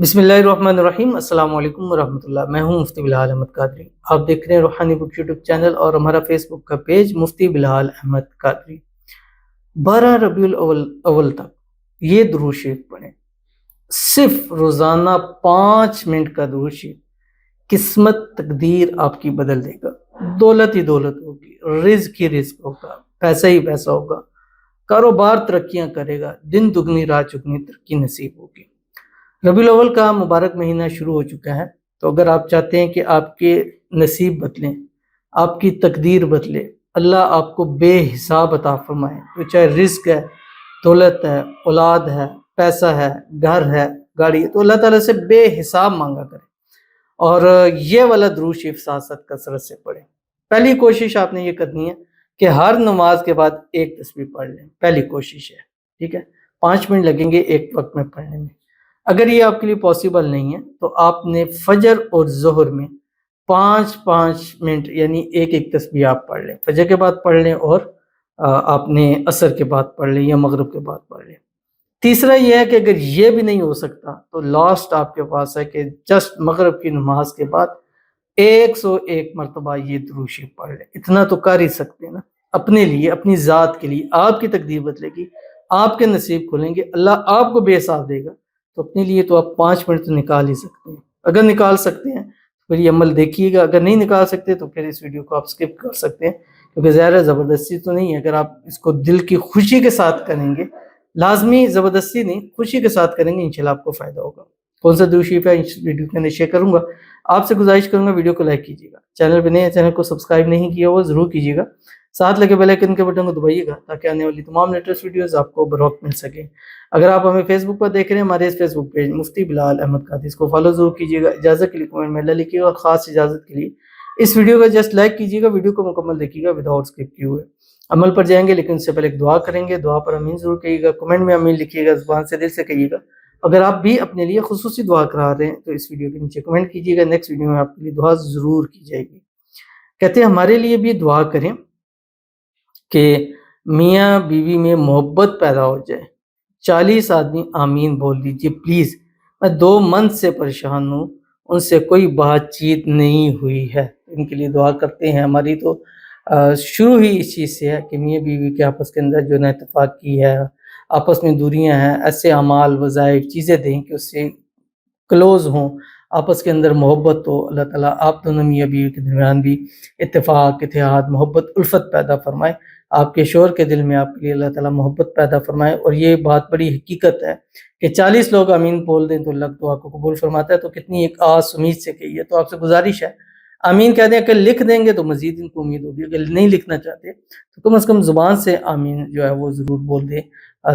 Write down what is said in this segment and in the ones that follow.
बिस्मिल्लाहिर्रहमानिर्रहीम। अस्सलाम वालेकुम वरहमतुल्लाह। मैं हूं मुफ्ती बिलाल अहमद कादरी। आप देख रहे हैं रूहानी बुक यूट्यूब चैनल और हमारा फेसबुक का पेज मुफ्ती बिलाल अहमद कादरी। 12 रबीउल अव्वल अव्वल तक ये दुरूद शरीफ पढ़ें। सिर्फ रोजाना 5 मिनट का दुरूद शरीफ किस्मत तकदीर आपकी बदल देगा। दौलत ही दौलत होगी, रिज्क ही रिज्क होगा, पैसा ही पैसा होगा, कारोबार तरक्कियां करेगा, दिन दुगनी रात चुगनी तरक्की नसीब होगी। रबीउल अव्वल का मुबारक महीना शुरू हो चुका है, तो अगर आप चाहते हैं कि आपके नसीब बदलें, आपकी तकदीर बदले, अल्लाह आपको बेहिसाब अता फरमाए, तो चाहे रिज्क है, दौलत है, औलाद है, पैसा है, घर है, गाड़ी है, तो अल्लाह ताला से बेहिसाब मांगा करें और ये वाला दुरूद शरीफ साथ साथ कसरत से पढ़ें। पहली कोशिश आपने ये करनी है कि हर नमाज के बाद एक तस्बीह पढ़ लें। पहली कोशिश है, ठीक है। 5 मिनट लगेंगे एक वक्त में पढ़ने में। अगर ये आपके लिए पॉसिबल नहीं है तो आपने फजर और जोहर में 5-5 मिनट यानी एक एक तस्बीह आप पढ़ लें। फजर के बाद पढ़ लें और आपने असर के बाद पढ़ लें या मगरिब के बाद पढ़ लें। तीसरा ये है कि अगर ये भी नहीं हो सकता तो लास्ट आपके पास है कि जस्ट मगरिब की नमाज के बाद 101 मरतबा ये दुरूद शरीफ पढ़ लें। इतना तो कर ही सकते हैं ना, अपने लिए, अपनी ज़ात के लिए। आपकी तकदीर बदलेगी, आपके नसीब खुलेंगे, अल्लाह आपको बेहिसाब देगा। तो अपने लिए तो आप 5 मिनट तो निकाल ही सकते हैं। अगर निकाल सकते हैं तो फिर ये अमल देखिएगा, अगर नहीं निकाल सकते तो फिर इस वीडियो को आप स्किप कर सकते हैं, क्योंकि ज़्यादा ज़बरदस्ती तो नहीं है। अगर आप इसको दिल की खुशी के साथ करेंगे, लाजमी ज़बरदस्ती नहीं, खुशी के साथ करेंगे, इंशाल्लाह आपको फ़ायदा होगा। कौन सा दुरूद शरीफ है इस वीडियो के अंदर शेयर करूँगा। आपसे गुजारिश करूँगा वीडियो को लाइक कीजिएगा, चैनल पर नए हैं, चैनल को सब्सक्राइब नहीं किया हुआ ज़रूर कीजिएगा, साथ लगे बेल आइकन के बटन को दबाइएगा ताकि आने वाली तमाम लेटेस्ट वीडियोस आपको बरवक्त मिल सके। अगर आप हमें फेसबुक पर देख रहे हैं, हमारे इस फेसबुक पेज मुफ्ती बिलाल अहमद कादरी, इसको फॉलो जरूर कीजिएगा। इजाज़त के लिए कमेंट में अल्लाह लिखिएगा और ख़ास इजाज़त के लिए इस वीडियो का जस्ट लाइक कीजिएगा, वीडियो को मुकम्मल देखिएगा विदाउट स्किप किए हुए। अमल पर जाएंगे लेकिन उससे पहले एक दुआ करेंगे, दुआ पर आमीन जरूर कहिएगा, कमेंट में आमीन लिखिएगा, ज़ुबान से दिल से कहिएगा। अगर आप भी अपने लिए खुसूसी दुआ करा रहे हैं तो इस वीडियो के नीचे कमेंट कीजिएगा, नेक्स्ट वीडियो में आपके लिए दुआ ज़रूर की जाएगी। कहते हैं हमारे लिए भी दुआ करें कि मियाँ बीवी में मोहब्बत पैदा हो जाए। 40 आदमी आमीन बोल दीजिए प्लीज़। मैं 2 मंथ से परेशान हूँ, उनसे कोई बातचीत नहीं हुई है। इनके लिए दुआ करते हैं। हमारी तो शुरू ही इस चीज़ से है कि मियाँ बीवी के आपस के अंदर जो नाइतफ़ाक़ी है, आपस में दूरियां हैं, ऐसे अमाल वज़ाइफ चीज़ें दें कि उससे क्लोज़ हों, आपस के अंदर मोहब्बत हो। अल्लाह ताला आप दोनों मियाँ बीवी के दरमियान भी इत्तेफ़ाक़, इत्तेहाद, मोहब्बत, उल्फ़त पैदा फ़रमाए। आपके शौहर के दिल में आपके लिए अल्लाह ताला मोहब्बत पैदा फ़रमाए। और ये बात बड़ी हकीकत है कि 40 लोग आमीन बोल दें तो अल्लाह दुआ को कबूल फ़रमाता है। तो कितनी एक आस उम्मीद से कहिए। तो आपसे गुजारिश है, आमीन कह दें। अगर लिख देंगे तो मज़ीद इनको उम्मीद होगी, अगर नहीं लिखना चाहते तो कम से कम ज़ुबान से आमीन जो है वो ज़रूर बोल दें।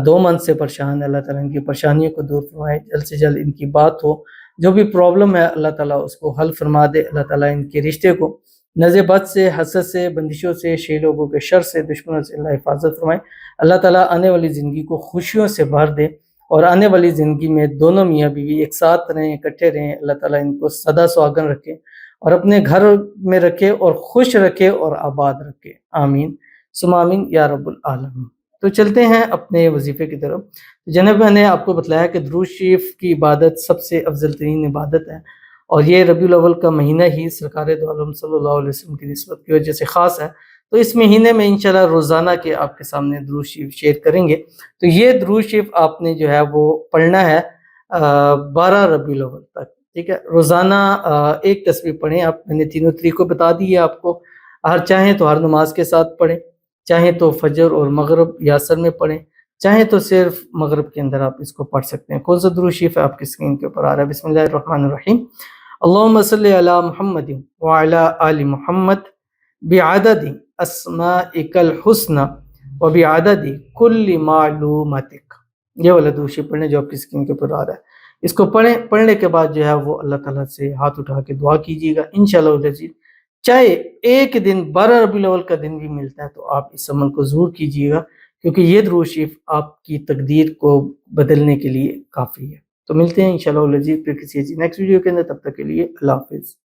2 मंथ से परेशान है, अल्लाह ताला इनकी परेशानियों को दूर फरमाए, जल्द से जल्द इनकी बात हो। जो भी प्रॉब्लम है अल्लाह ताला उसको हल फरमा दे। अल्लाह ताला इनके रिश्ते को नज़र बद से, हसद से, बंदिशों से, शे लोगों के शर से, दुश्मनों से अल्लाह हिफाजत फरमाए। अल्लाह ताला आने वाली ज़िंदगी को खुशियों से भर दे और आने वाली ज़िंदगी में दोनों मियाँ बीवी एक साथ रहें, इकट्ठे रहें। अल्लाह ताला इनको सदा सुहागन रखे और अपने घर में रखे और खुश रखे और आबाद रखे। आमीन सुम्मा आमीन या रब्बुल आलमीन। तो चलते हैं अपने वजीफ़े की तरफ। जनाब मैंने आपको बताया कि दुरूद शरीफ की इबादत सबसे अफजल तरीन इबादत है और ये रबीउल अव्वल का महीना ही सरकार दो आलम सल्लल्लाहु अलैहि वसल्लम की निस्बत की वजह से ख़ास है। तो इस महीने में इंशाल्लाह रोज़ाना के आपके सामने दुरूद शरीफ शेयर करेंगे। तो ये दुरूद शरीफ आपने जो है वो पढ़ना है 12 रबीउल अव्वल तक, ठीक है। रोज़ाना एक तस्बीह पढ़ें आप। मैंने तीनों तरीक़ों बता दिए आपको। हर चाहें तो हर नमाज के साथ पढ़ें, चाहें तो फजर और मगरिब या असर में पढ़ें, चाहे तो सिर्फ मगरिब के अंदर आप इसको पढ़ सकते हैं। कौन सा दुरूद शरीफ है आपकी स्क्रीन के ऊपर आ रहा है। बिस्मिल्लाहिर्रहमानिर्रहीम। अल्लाहुम्मा सल्लि अला मुहम्मदिन व अला आलि मुहम्मद बिअददि अस्माइकल हुस्ना व बिअददि कुल्लि मालूमातिक। ये वाला दुरूद शरीफ पढ़ने जो आपकी स्क्रीन के ऊपर आ रहा है। इसको पढ़ने के बाद जो है वो अल्लाह ताला से हाथ उठा के दुआ कीजिएगा। इंशाअल्लाह चाहे एक दिन 12 रबीउल अव्वल का दिन भी मिलता है तो आप इस अमल को ज़रूर कीजिएगा, क्योंकि ये दुरूद शरीफ आपकी तकदीर को बदलने के लिए काफ़ी है। तो मिलते हैं इंशाअल्लाह फिर किसी नेक्स्ट वीडियो के अंदर। तब तक के लिए अल्लाह हाफ़िज़।